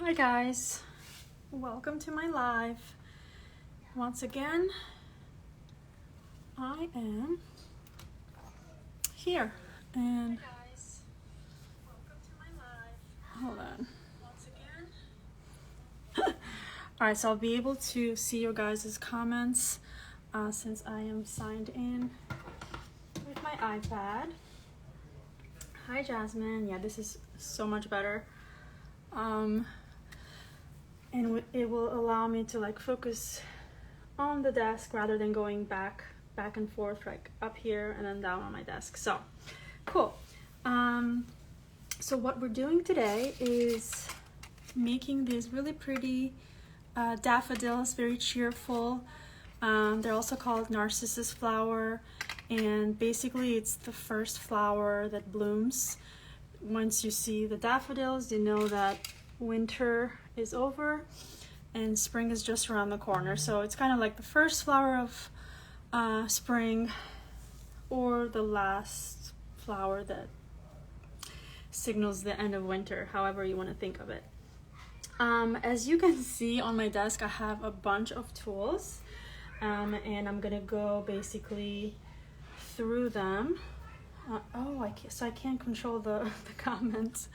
Hi guys, welcome to my live. Once again, I am here and hold on. Alright, so I'll be able to see your guys' comments since I am signed in with my iPad. Hi Jasmine, yeah, this is so much better. And it will allow me to like focus on the desk rather than going back and forth, like up here and then down on my desk. So cool. So what we're doing today is making these really pretty daffodils, very cheerful. They're also called narcissus flower, and basically it's the first flower that blooms. Once you see the daffodils, you know that winter is over and spring is just around the corner. So it's kind of like the first flower of spring, or the last flower that signals the end of winter, however you want to think of it. As you can see on my desk, I have a bunch of tools, and I'm gonna go basically through them. So I can't control the comments.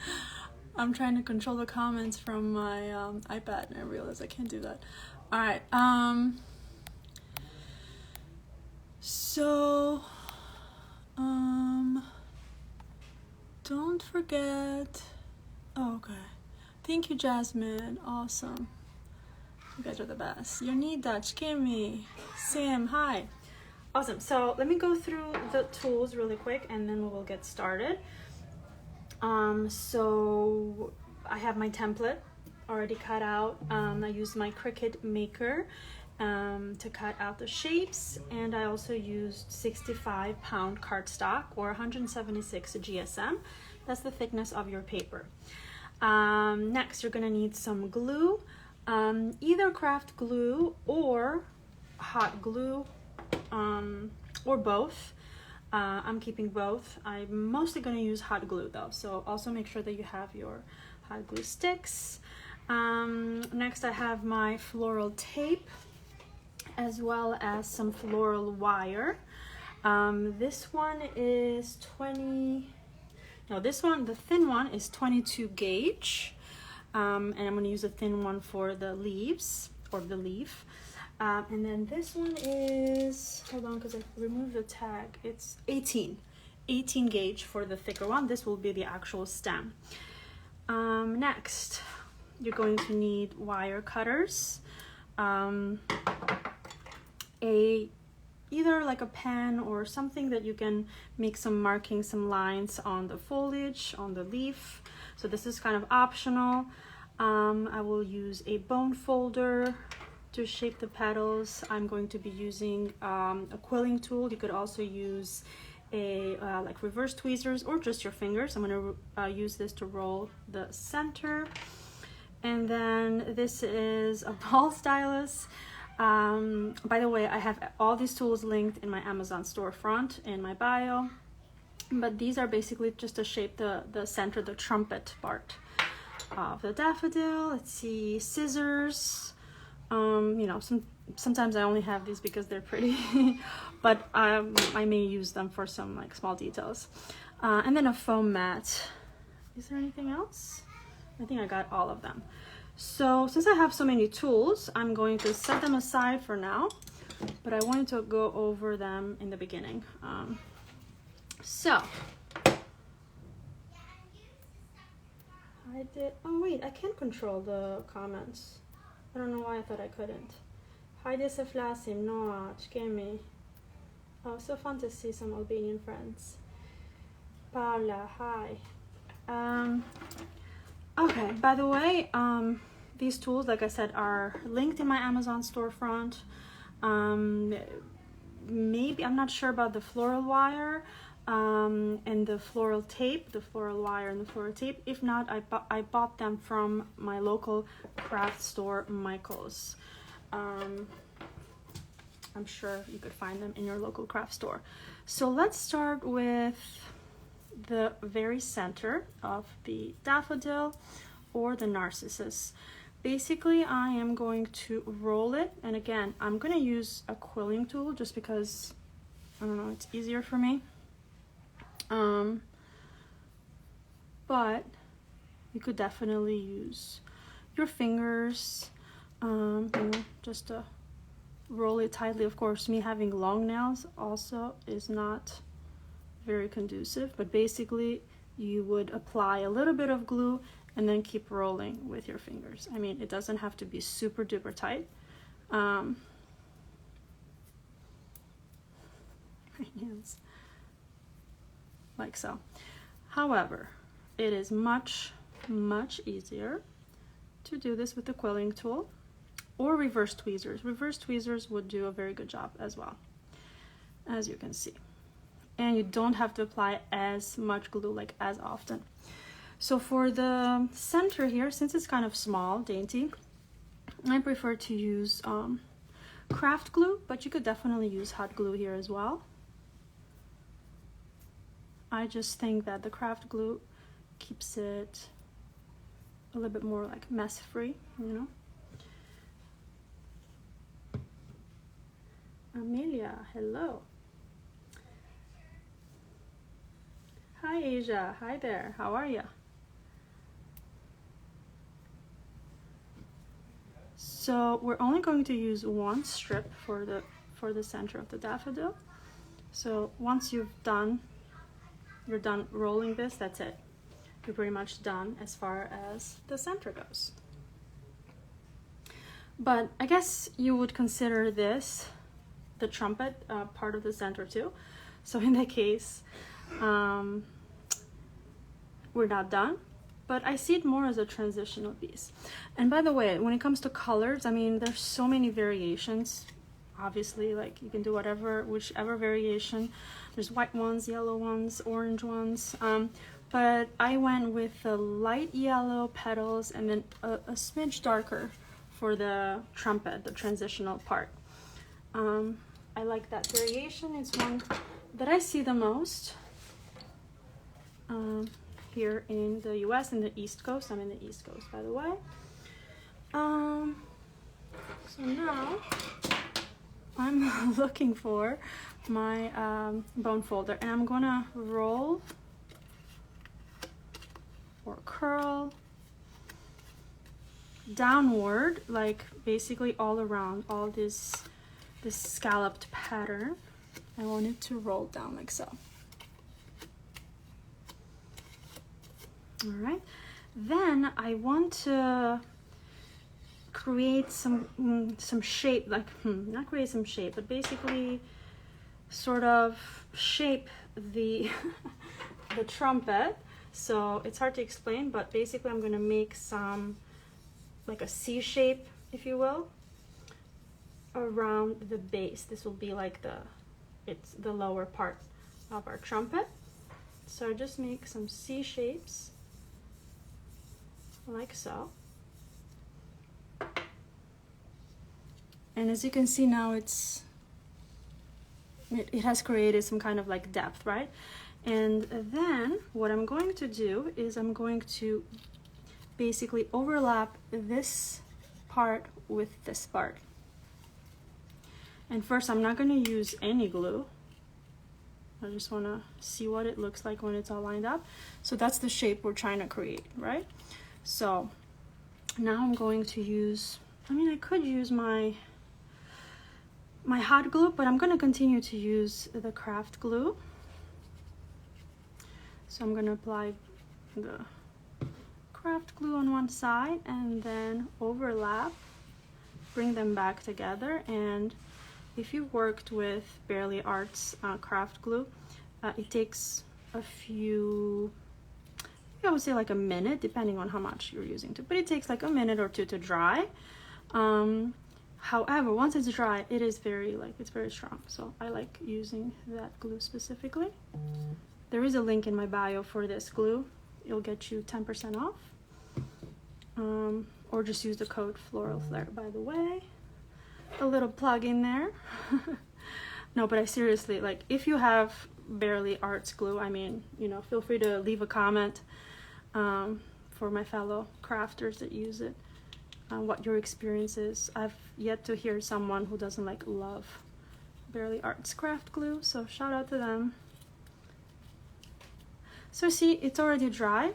I'm trying to control the comments from my iPad, and I realize I can't do that. All right. Don't forget. Oh, okay. Thank you, Jasmine. Awesome. You guys are the best. You need that. Kimmy, Sam, hi. Awesome. So let me go through the tools really quick, and then we'll get started. So I have my template already cut out. I used my Cricut maker to cut out the shapes, and I also used 65-pound cardstock or 176 GSM. That's the thickness of your paper. Next, you're gonna need some glue, either craft glue or hot glue, or both. I'm keeping both. I'm mostly going to use hot glue though, so also make sure that you have your hot glue sticks. Next, I have my floral tape as well as some floral wire. This one is the thin one is 22 gauge, and I'm going to use a thin one for the leaves or the leaf. And then this one is, hold on because I removed the tag, it's 18 gauge for the thicker one. This will be the actual stem. Next, you're going to need wire cutters, either like a pen or something that you can make some markings, some lines on the foliage, on the leaf. So this is kind of optional. I will use a bone folder to shape the petals. I'm going to be using a quilling tool. You could also use a like reverse tweezers or just your fingers. I'm going to use this to roll the center. And then this is a ball stylus. By the way, I have all these tools linked in my Amazon storefront in my bio, but these are basically just to shape the center, the trumpet part of the daffodil. Let's see, scissors. You know, sometimes I only have these because they're pretty, but I may use them for some like small details. And then a foam mat. Is there anything else? I think I got all of them. So since I have so many tools, I'm going to set them aside for now, but I wanted to go over them in the beginning. Oh wait, I can't control the comments. I don't know why I thought I couldn't. Hi, this is Flasim, Noah, Chkemi. Oh, so fun to see some Albanian friends. Paula, hi. Okay, by the way, these tools, like I said, are linked in my Amazon storefront. Maybe, I'm not sure about the floral wire and the floral tape, the floral wire and the floral tape. If not, I bought them from my local craft store, Michael's. I'm sure you could find them in your local craft store. So let's start with the very center of the daffodil. or the Narcissus. Basically, I am going to roll it, and again, I'm gonna use a quilling tool just because, I don't know, it's easier for me. But you could definitely use your fingers, you know, just to roll it tightly. Of course, me having long nails also is not very conducive, but basically you would apply a little bit of glue and then keep rolling with your fingers. I mean, it doesn't have to be super duper tight. My hands, like so. However, it is much easier to do this with the quilling tool or reverse tweezers. Reverse tweezers would do a very good job as well, as you can see. And you don't have to apply as much glue, like as often. So for the center here, since it's kind of small, dainty, I prefer to use craft glue, but you could definitely use hot glue here as well. I just think that the craft glue keeps it a little bit more like mess free, you know. Amelia, hello. Hi Asia, hi there, how are you? So we're only going to use one strip for the center of the daffodil. So once you're done rolling this, that's it. You're pretty much done as far as the center goes. But I guess you would consider this the trumpet part of the center too. So in that case, we're not done, but I see it more as a transitional piece. And by the way, when it comes to colors, I mean, there's so many variations. Obviously, like you can do whichever variation. There's white ones, yellow ones, orange ones. But I went with the light yellow petals and then a smidge darker for the trumpet, the transitional part. I like that variation. It's one that I see the most here in the US, in the East Coast. I'm in the East Coast, by the way. So now I'm looking for my bone folder, and I'm gonna roll or curl downward, like basically all around all this scalloped pattern. I want it to roll down like so. All right, then I want to create some shape, like not create some shape, but basically sort of shape the the trumpet. So it's hard to explain, but basically I'm going to make some like a C shape, if you will, around the base. This will be like it's the lower part of our trumpet. So just make some C shapes like so. And as you can see now, it has created some kind of like depth, right? And then what I'm going to do is I'm going to basically overlap this part with this part. And first, I'm not going to use any glue. I just want to see what it looks like when it's all lined up. So that's the shape we're trying to create, right? So now I'm going to use, I mean, I could use my hot glue, but I'm going to continue to use the craft glue. So I'm going to apply the craft glue on one side and then overlap, bring them back together. And if you've worked with Barely Arts craft glue, it takes a few, I would say like a minute, depending on how much you're using to, but it takes like a minute or two to dry. However, once it's dry, it is it's very strong. So I like using that glue specifically. There is a link in my bio for this glue. It'll get you 10% off. Or just use the code Floral Flare, by the way. A little plug in there. No, but I seriously, like, if you have Barely Arts glue, I mean, you know, feel free to leave a comment. for my fellow crafters that use it, what your experience is. I've yet to hear someone who doesn't like love Barely Arts craft glue, so shout out to them. So see, it's already dry.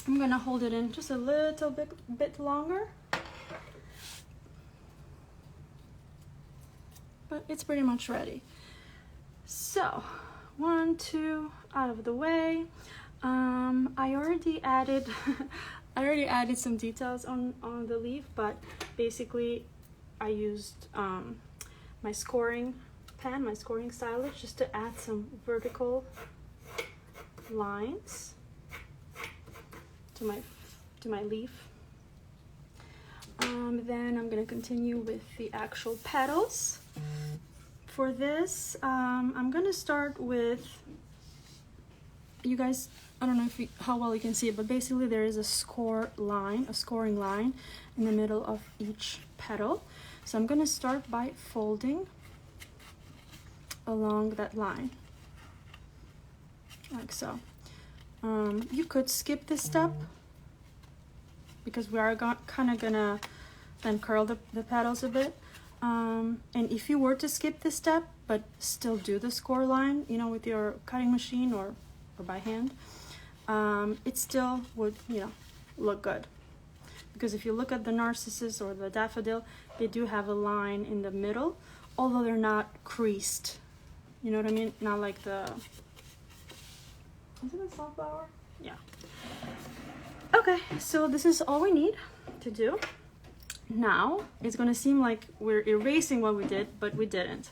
I'm gonna hold it in just a little bit longer, but it's pretty much ready. So 1, 2 out of the way. I already added some details on the leaf, but basically I used my scoring pen, my scoring stylus, just to add some vertical lines to my leaf. Then I'm gonna continue with the actual petals. For this, I'm gonna start with, you guys, I don't know how well you can see it, but basically there is a scoring line in the middle of each petal. So I'm gonna start by folding along that line, like so. You could skip this step because we are kind of gonna then curl the petals a bit. And if you were to skip this step but still do the score line, you know, with your cutting machine or by hand, it still would, you know, look good. Because if you look at the narcissus or the daffodil, they do have a line in the middle, although they're not creased. You know what I mean? Not like the, is it a sunflower? Yeah. Okay, so this is all we need to do. Now it's gonna seem like we're erasing what we did, but we didn't.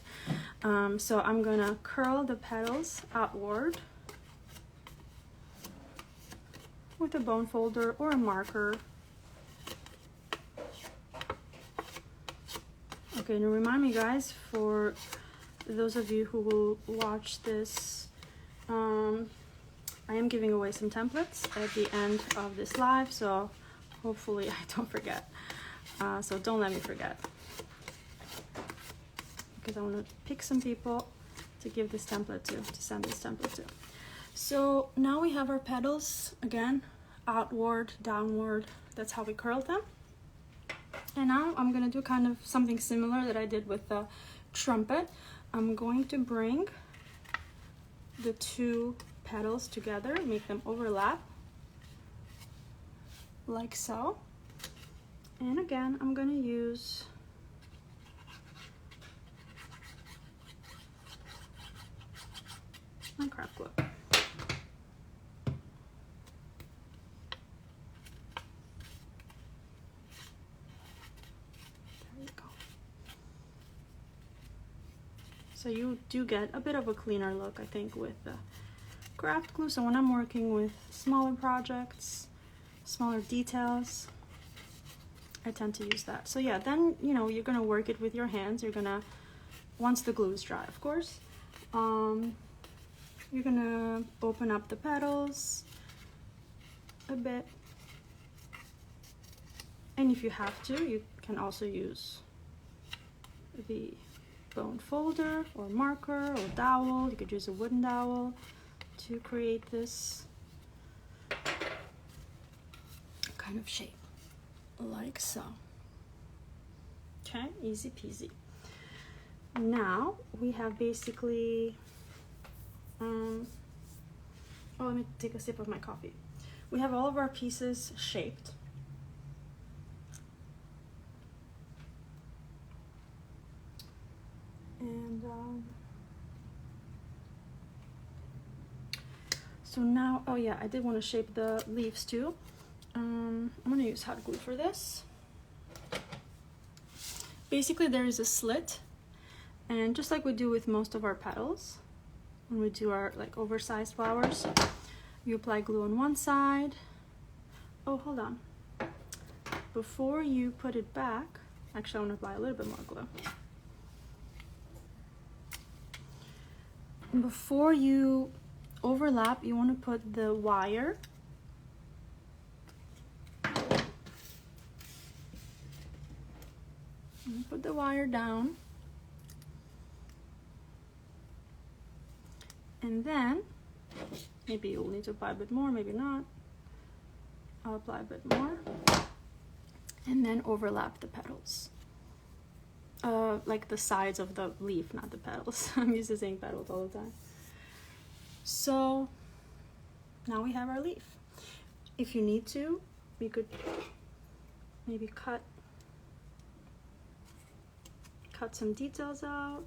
So I'm gonna curl the petals outward with a bone folder or a marker. Okay, and remind me guys, for those of you who will watch this, I am giving away some templates at the end of this live, so hopefully I don't forget. So don't let me forget, because I want to pick some people to give this template to send this template to. So now we have our petals again, outward, downward. That's how we curled them. And now I'm gonna do kind of something similar that I did with the trumpet. I'm going to bring the two petals together, make them overlap, like so. And again, I'm gonna use my craft glue. There we go. So you do get a bit of a cleaner look, I think, with the craft glue. So when I'm working with smaller projects, smaller details, I tend to use that. So yeah, then, you know, you're gonna work it with your hands. You're gonna, once the glue is dry, of course, you're gonna open up the petals a bit. And if you have to, you can also use the bone folder or marker or dowel. You could use a wooden dowel to create this kind of shape, like so. Okay, easy peasy. Now we have basically, oh, let me take a sip of my coffee. We have all of our pieces shaped. And so now, oh yeah, I did want to shape the leaves too. I'm gonna use hot glue for this. Basically there is a slit, and just like we do with most of our petals, when we do our like oversized flowers, you apply glue on one side. Oh, hold on. Before you put it back, actually I want to apply a little bit more glue. Before you overlap, you want to put the wire down, and then maybe you'll need to apply a bit more, maybe not. I'll apply a bit more, and then overlap the petals. Like the sides of the leaf, not the petals. I'm used to saying petals all the time. So now we have our leaf. If you need to, you could maybe cut some details out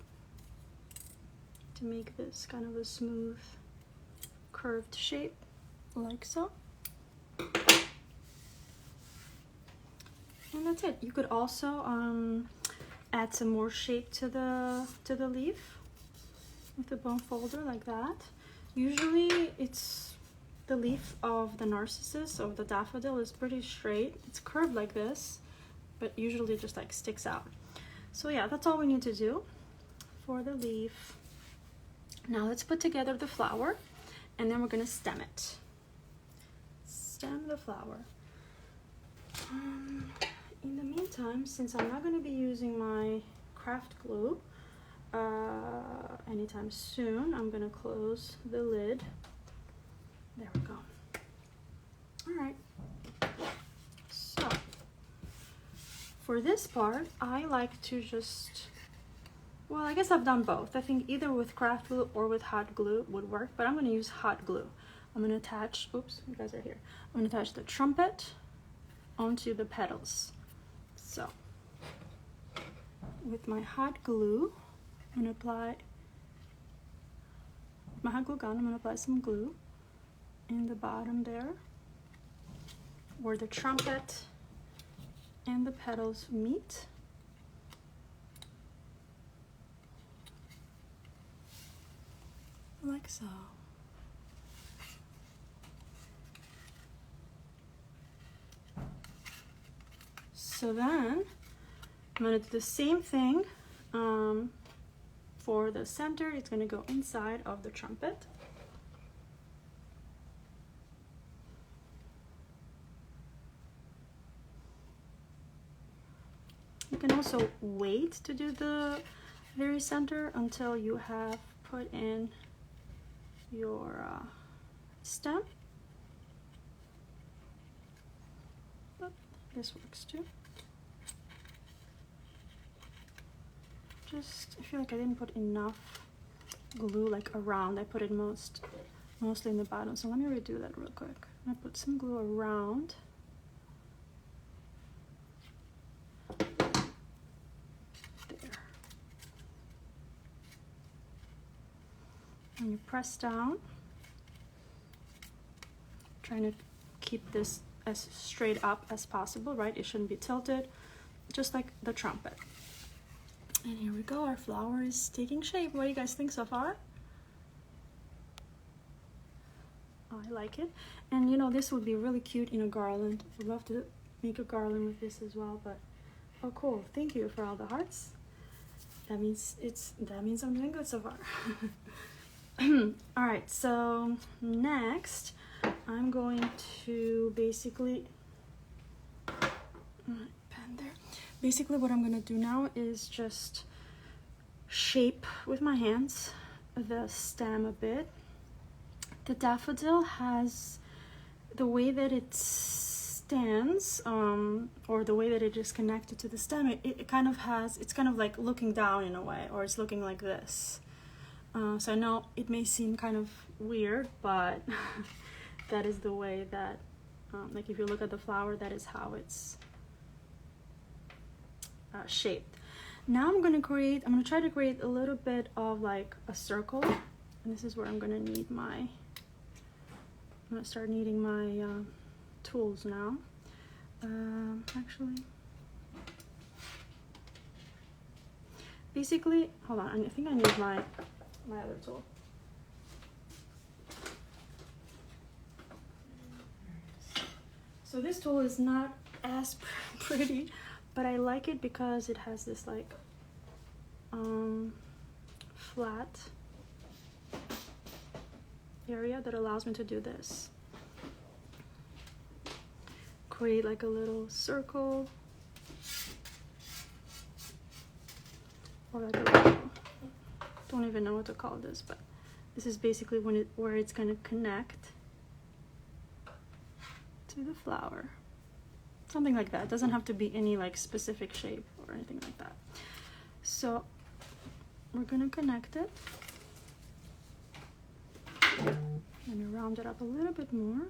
to make this kind of a smooth curved shape, like so. And that's it. You could also add some more shape to the leaf with the bone folder, like that. Usually it's the leaf of the narcissus, of the daffodil, is pretty straight. It's curved like this, but usually it just like sticks out. So yeah, that's all we need to do for the leaf. Now let's put together the flower, and then we're gonna stem it. Stem the flower. In the meantime, since I'm not going to be using my craft glue anytime soon, I'm going to close the lid. There we go. All right. So for this part, I like to just, well, I guess I've done both. I think either with craft glue or with hot glue would work, but I'm going to use hot glue. I'm going to attach, oops, you guys are here. I'm going to attach the trumpet onto the petals. So with my hot glue, I'm going to apply my hot glue gun. I'm going to apply some glue in the bottom there where the trumpet and the petals meet. Like so. So then I'm going to do the same thing for the center. It's going to go inside of the trumpet. You can also wait to do the very center until you have put in your stem. But this works too. Just, I feel like I didn't put enough glue like around. I put it mostly in the bottom. So let me redo that real quick. I'm gonna put some glue around. There. And you press down. Trying to keep this as straight up as possible, right? It shouldn't be tilted, just like the trumpet. And here we go, our flower is taking shape. What do you guys think so far? I like it. And you know, this would be really cute in a garland. I'd love to make a garland with this as well, but oh cool. Thank you for all the hearts. That means I'm doing good so far. All right, so next I'm going to basically pen there. Basically what I'm going to do now is just shape with my hands the stem a bit. The daffodil has the way that it stands, or the way that it is connected to the stem, it kind of has, it's kind of like looking down in a way, or it's looking like this. So I know it may seem kind of weird, but that is the way that, like if you look at the flower, that is how it's shaped. Now I'm gonna try to create a little bit of like a circle, and this is where I'm gonna need I'm gonna start needing my tools now. Actually, basically, hold on, I think I need my other tool. So this tool is not as pretty, but I like it because it has this like flat area that allows me to do this. Create like a little circle, or like a little, don't even know what to call this, but this is basically where it's going to connect to to the flower. Something like that. It doesn't have to be any like specific shape or anything like that. So we're gonna connect it. And round it up a little bit more,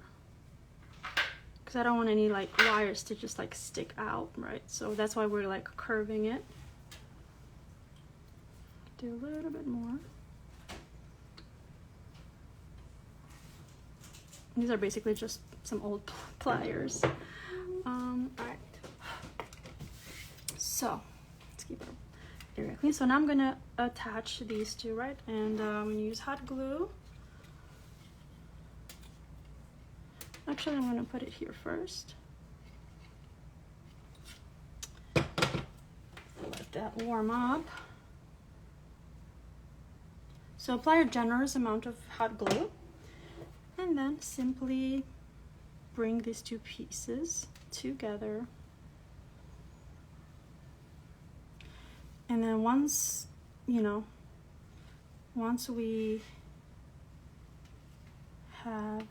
because I don't want any like wires to just like stick out, right? So that's why we're like curving it. Do a little bit more. These are basically just some old pliers. All right. So let's keep it area clean. So now I'm gonna attach these two, right? And I'm gonna use hot glue. Actually, I'm gonna put it here first. Let that warm up. So apply a generous amount of hot glue, and then simply bring these two pieces together. And then once, you know, once we have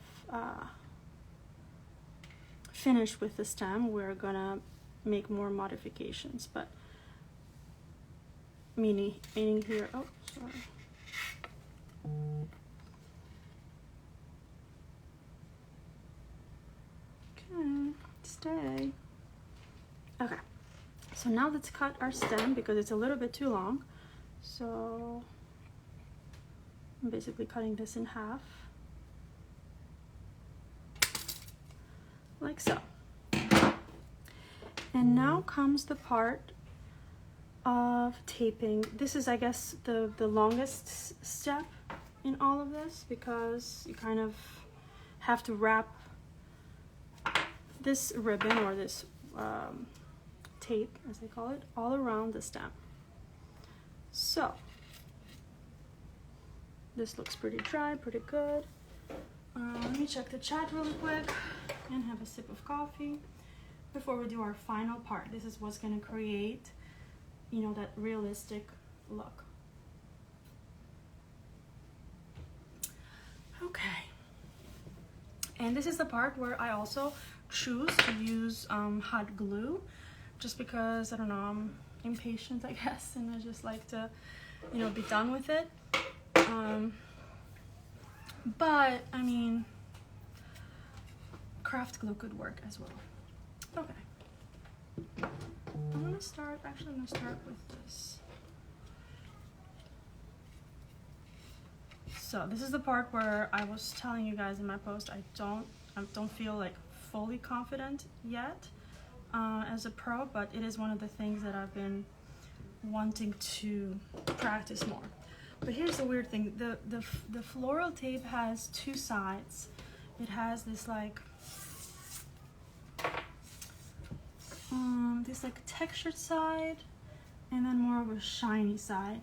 finished with the stem, we're gonna make more modifications, but meaning here, oh, sorry. Okay, stay. Okay, so now let's cut our stem because it's a little bit too long. So I'm basically cutting this in half, like so. And now comes the part of taping. This is, I guess, the longest step in all of this, because you kind of have to wrap this ribbon or this tape, as they call it, all around the stem. So this looks pretty dry, pretty good. Let me check the chat really quick and have a sip of coffee before we do our final part. This is what's going to create, you know, that realistic look. Okay, and this is the part where I also choose to use hot glue, just because, I don't know, I'm impatient, I guess, and I just like to, you know, be done with it. But I mean, craft glue could work as well. Okay, I'm gonna start with this. So this is the part where I was telling you guys in my post, I don't feel like fully confident yet as a pro, but it is one of the things that I've been wanting to practice more. But here's the weird thing, the floral tape has two sides. It has this like textured side, and then more of a shiny side.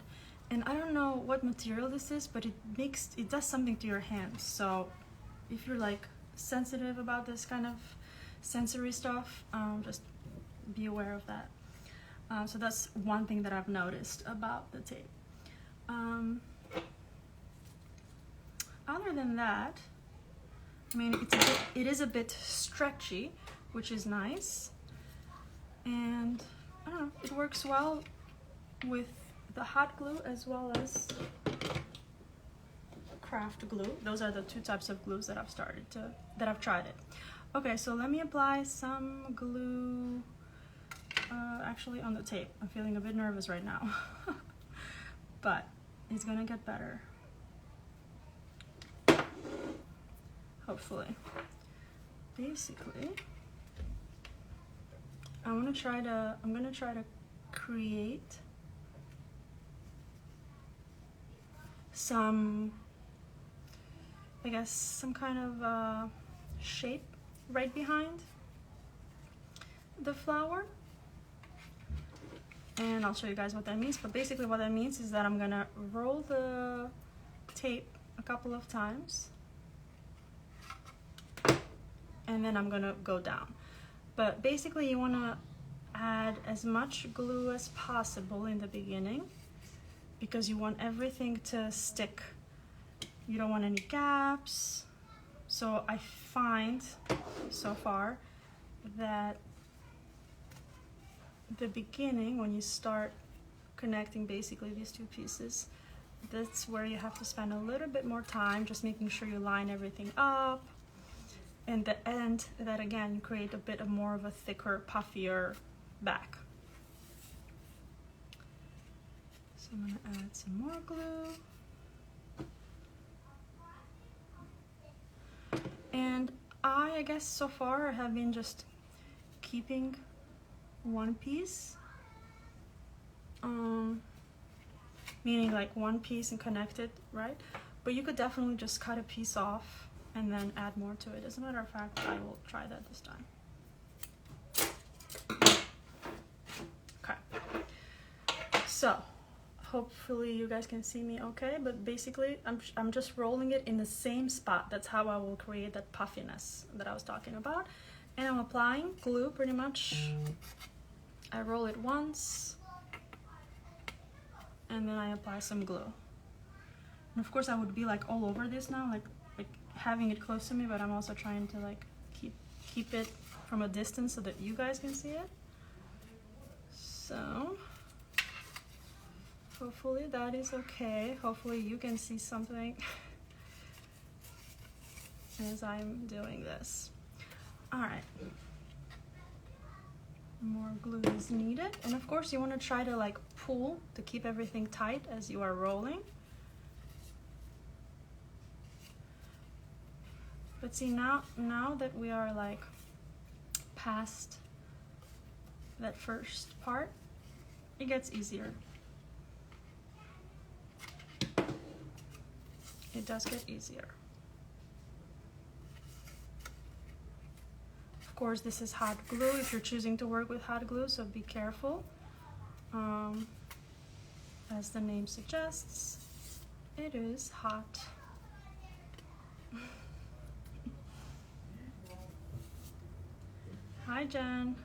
And I don't know what material this is, but it does something to your hands. So if you're like sensitive about this kind of sensory stuff, just be aware of that. So that's one thing that I've noticed about the tape. Other than that, I mean, it is a bit stretchy, which is nice, and I don't know, it works well with the hot glue as well as craft glue. Those are the two types of glues that I've tried it. Okay, so let me apply some glue actually on the tape. I'm feeling a bit nervous right now, but it's gonna get better, hopefully. Basically, I'm gonna try to create some, I guess, some kind of shape right behind the flower, and I'll show you guys what that means. But basically what that means is that I'm gonna roll the tape a couple of times, and then I'm gonna go down. But basically you want to add as much glue as possible in the beginning, because you want everything to stick. You don't want any gaps, So I find so far that the beginning, when you start connecting basically these two pieces, that's where you have to spend a little bit more time just making sure you line everything up. And the end, that again, you create a bit of more of a thicker, puffier back. So I'm gonna add some more glue. And I guess so far I have been just keeping one piece, meaning like one piece and connect it, right? But you could definitely just cut a piece off and then add more to it. As a matter of fact, I will try that this time. Okay, so hopefully you guys can see me okay, but basically I'm just rolling it in the same spot. That's how I will create that puffiness that I was talking about. And I'm applying glue pretty much. I roll it once and then I apply some glue. And of course I would be like all over this now, like having it close to me, but I'm also trying to like keep it from a distance so that you guys can see it. So hopefully that is okay. Hopefully you can see something as I'm doing this. All right. More glue is needed. And of course you want to try to like pull to keep everything tight as you are rolling. But see, now that we are like past that first part, it gets easier. It does get easier. Of course, this is hot glue if you're choosing to work with hot glue, so be careful. As the name suggests, it is hot. Hi, Jen.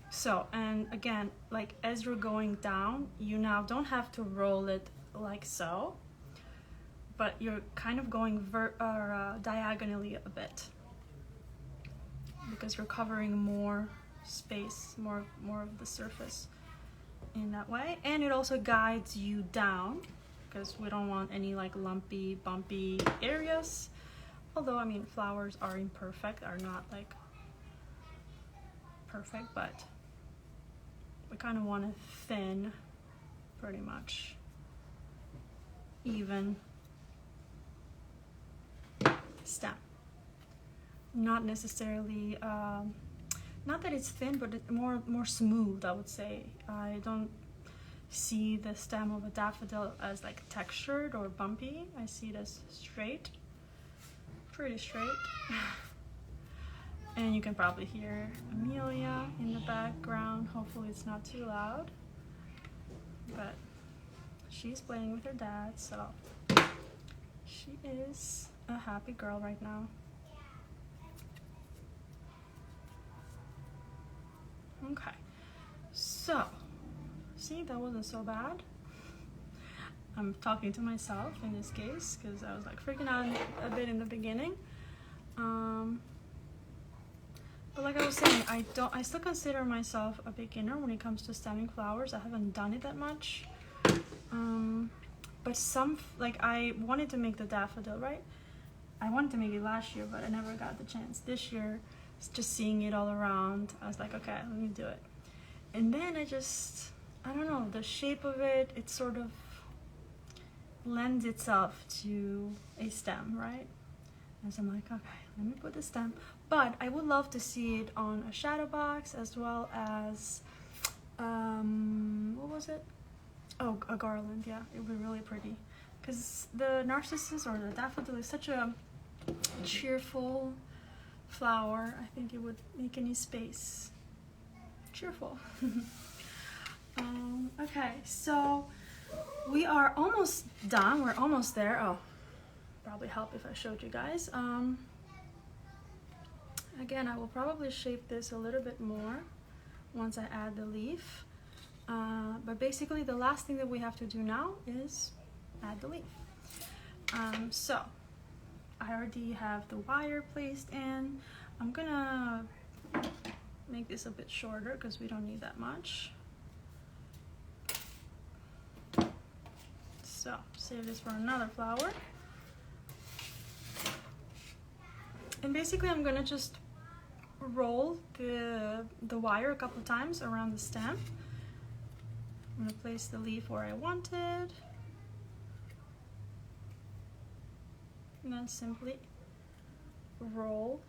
So, and again, like as you're going down, you now don't have to roll it like so, but you're kind of going diagonally a bit because you're covering more space, more of the surface in that way. And it also guides you down because we don't want any like lumpy, bumpy areas. Although, I mean, flowers are imperfect, are not like perfect, but we kind of want a thin, pretty much even stem. Not necessarily, not that it's thin, but more smooth, I would say. I don't see the stem of a daffodil as like textured or bumpy. I see it as straight, pretty straight. And you can probably hear Amelia in the background. Hopefully it's not too loud, but she's playing with her dad, so she is a happy girl right now. Okay, so see, that wasn't so bad. I'm talking to myself in this case because I was like freaking out a bit in the beginning. But like I was saying, I still consider myself a beginner when it comes to stemming flowers. I haven't done it that much. But like I wanted to make the daffodil, right? I wanted to make it last year, but I never got the chance. This year, just seeing it all around, I was like, okay, let me do it. And then I don't know, the shape of it, it sort of lends itself to a stem, right? And so I'm like, okay, let me put the stem. But I would love to see it on a shadow box as well as, what was it? Oh, a garland, yeah, it would be really pretty. Because the narcissus or the daffodil is such a cheerful flower. I think it would make any space cheerful. Okay, so we are almost done. We're almost there. Oh, probably help if I showed you guys. Again, I will probably shape this a little bit more once I add the leaf. But basically the last thing that we have to do now is add the leaf. So I already have the wire placed in. I'm gonna make this a bit shorter because we don't need that much. So save this for another flower. And basically I'm gonna just roll the wire a couple times around the stem. I'm gonna place the leaf where I wanted. And then simply roll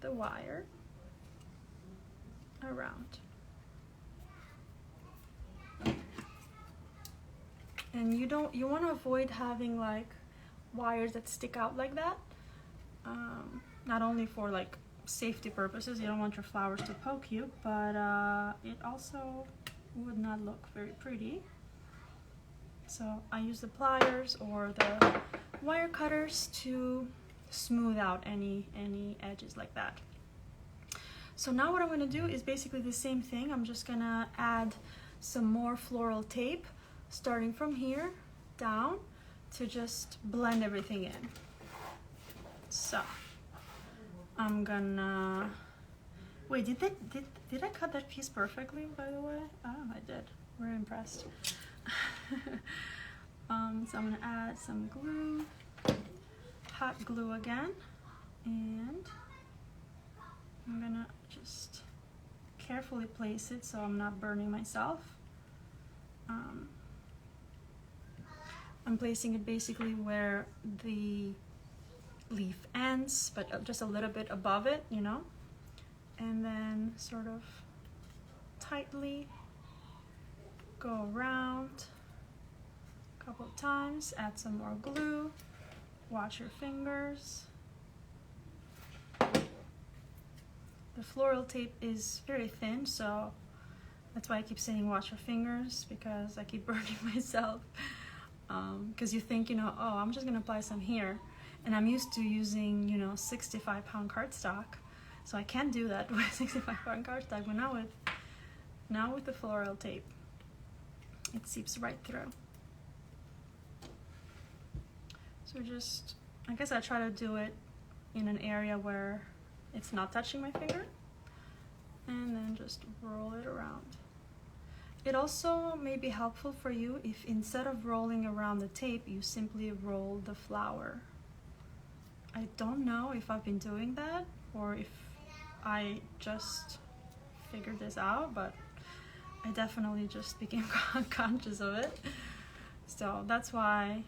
the wire around. And you want to avoid having like wires that stick out like that. Not only for like safety purposes, you don't want your flowers to poke you, but it also would not look very pretty. So I use the pliers or the wire cutters to smooth out any edges like that. So now what I'm going to do is basically the same thing. I'm just going to add some more floral tape starting from here down to just blend everything in. So I'm gonna wait, did I cut that piece perfectly, by the way? Oh, I did. We're impressed. So I'm gonna add some glue, hot glue again, and I'm gonna just carefully place it so I'm not burning myself. I'm placing it basically where the leaf ends, but just a little bit above it, you know, and then sort of tightly go around a couple of times, add some more glue, watch your fingers. The floral tape is very thin, so that's why I keep saying watch your fingers, because I keep burning myself. Because you think, you know, oh, I'm just gonna apply some here, and I'm used to using, you know, 65-pound cardstock, so I can't do that with 65-pound cardstock. But now with the floral tape, it seeps right through. So just, I guess I try to do it in an area where it's not touching my finger, and then just roll it around. It also may be helpful for you if instead of rolling around the tape, you simply roll the flower. I don't know if I've been doing that or if I just figured this out, but I definitely just became conscious of it. So that's why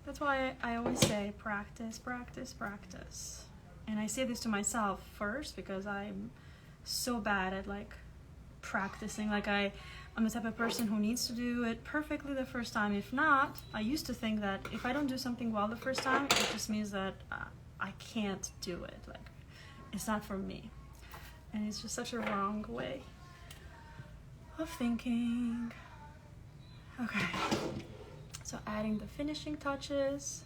I always say practice, practice, practice. And I say this to myself first because I'm so bad at like practicing. Like I'm the type of person who needs to do it perfectly the first time. If not, I used to think that if I don't do something well the first time, it just means that I can't do it. Like it's not for me. And it's just such a wrong way of thinking. Okay. So adding the finishing touches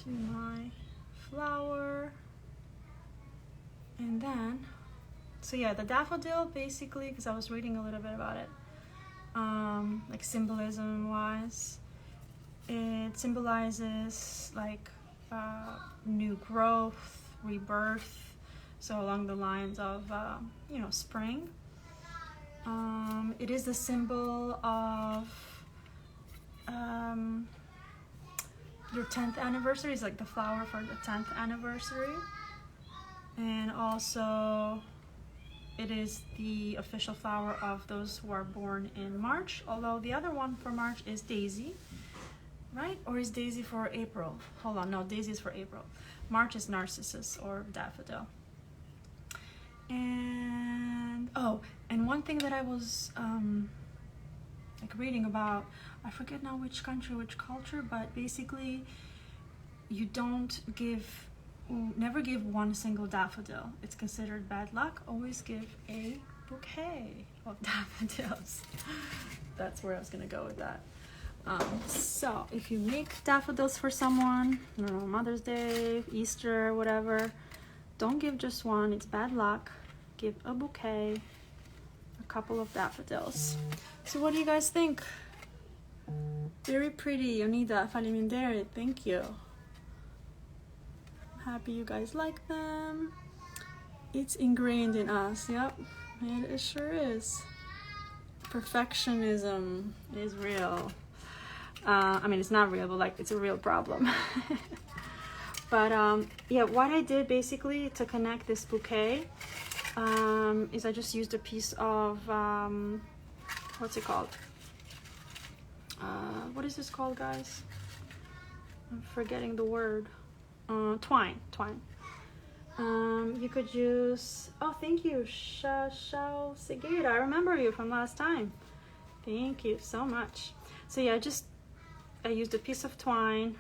to my flower. And then, so yeah, the daffodil basically, because I was reading a little bit about it, like symbolism wise, it symbolizes like new growth, rebirth, so along the lines of you know, spring. It is the symbol of your 10th anniversary. Is like the flower for the 10th anniversary, and also it is the official flower of those who are born in March, although the other one for March is Daisy, right? Or is Daisy for April? Hold on, no, Daisy is for April. March is Narcissus or Daffodil. And oh, and one thing that I was like reading about, I forget now which country, which culture, but basically you don't give, never give one single daffodil. It's considered bad luck. Always give a bouquet of daffodils. That's where I was gonna go with that. So if you make daffodils for someone, I don't know, Mother's Day, Easter, whatever, don't give just one, it's bad luck. Give a bouquet, a couple of daffodils. So what do you guys think? Very pretty, Unida Falimindere, thank you. Happy you guys like them. It's ingrained in us, yep, it sure is. Perfectionism is real. I mean, it's not real, but like it's a real problem. But yeah, what I did basically to connect this bouquet is I just used a piece of, what's it called? What is this called, guys? I'm forgetting the word. Twine. You could use, oh, thank you, Shao Segura. I remember you from last time. Thank you so much. So yeah, I used a piece of twine,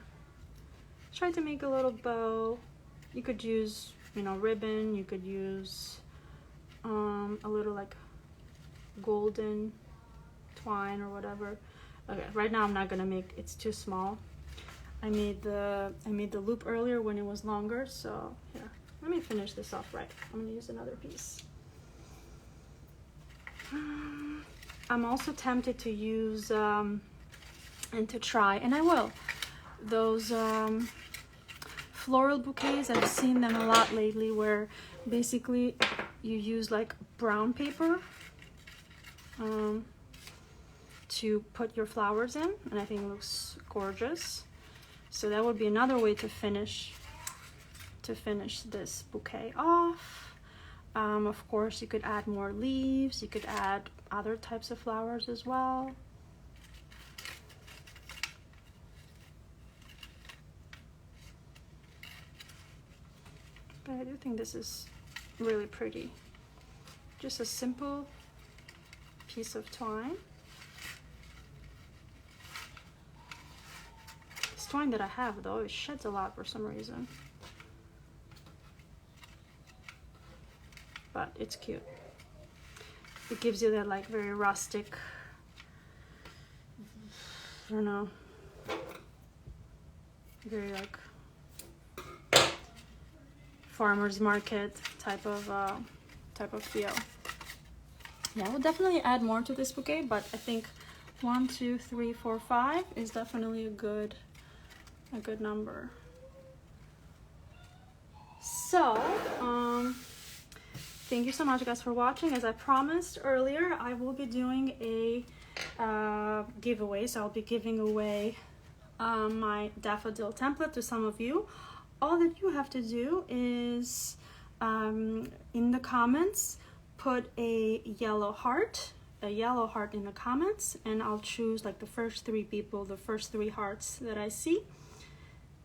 tried to make a little bow. You could use, you know, ribbon. You could use a little like golden twine or whatever. Okay, right now I'm not gonna make, it's too small. I made the loop earlier when it was longer, so here, let me finish this off right. I'm gonna use another piece. I'm also tempted to use and to try, and I will, those floral bouquets. I've seen them a lot lately where basically you use like brown paper to put your flowers in, and I think it looks gorgeous. So that would be another way to finish this bouquet off. Of course, you could add more leaves, you could add other types of flowers as well. But I do think this is really pretty. Just a simple piece of twine. This twine that I have though, it sheds a lot for some reason. But it's cute. It gives you that like very rustic, I don't know, very like farmer's market type of feel. Yeah, I will definitely add more to this bouquet, but I think 1, 2, 3, 4, 5 is definitely a good number. So thank you so much, guys, for watching. As I promised earlier, I will be doing a giveaway. So I'll be giving away my daffodil template to some of you. All that you have to do is in the comments put a yellow heart in the comments, and I'll choose like the first 3 people, the first 3 hearts that I see,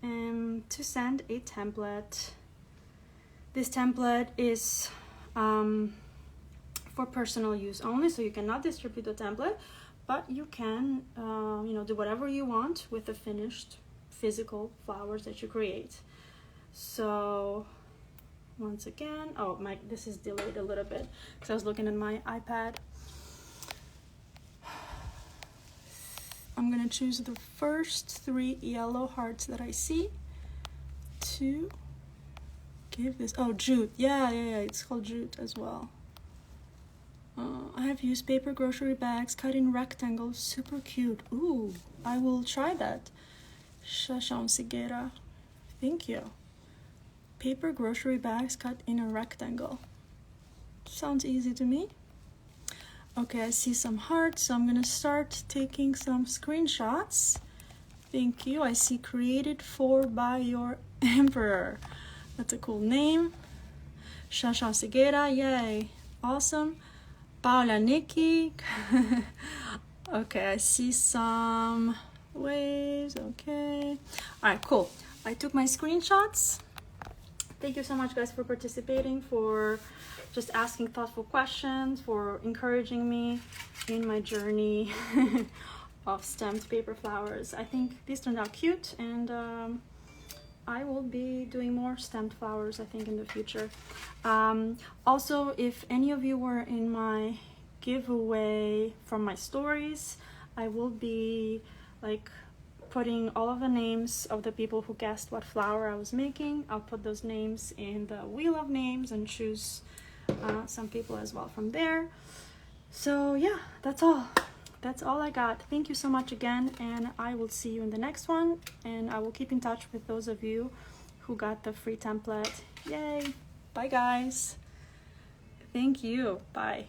to send a template. This template is for personal use only, so you cannot distribute the template, but you can you know, do whatever you want with the finished physical flowers that you create. So once again, oh my, this is delayed a little bit because I was looking at my iPad. I'm gonna choose the first 3 yellow hearts that I see to give this. Oh, jute. Yeah, it's called jute as well. I have used paper grocery bags cut in rectangles. Super cute. Ooh, I will try that. Shashon Segura. Thank you. Paper grocery bags cut in a rectangle. Sounds easy to me. Okay, I see some hearts, so I'm gonna start taking some screenshots. Thank you. I see created for by your emperor. That's a cool name. Shasha Segura, yay. Awesome. Paula Nikki. Okay, I see some waves. Okay. All right, cool. I took my screenshots. Thank you so much, guys, for participating, for just asking thoughtful questions, for encouraging me in my journey of stamped paper flowers. I think these turned out cute, and I will be doing more stamped flowers, I think, in the future. Also, if any of you were in my giveaway from my stories, I will be like putting all of the names of the people who guessed what flower I was making. I'll put those names in the wheel of names and choose some people as well from there. So yeah, that's all I got. Thank you so much again, and I will see you in the next one, and I will keep in touch with those of you who got the free template. Yay! Bye guys. Thank you. Bye.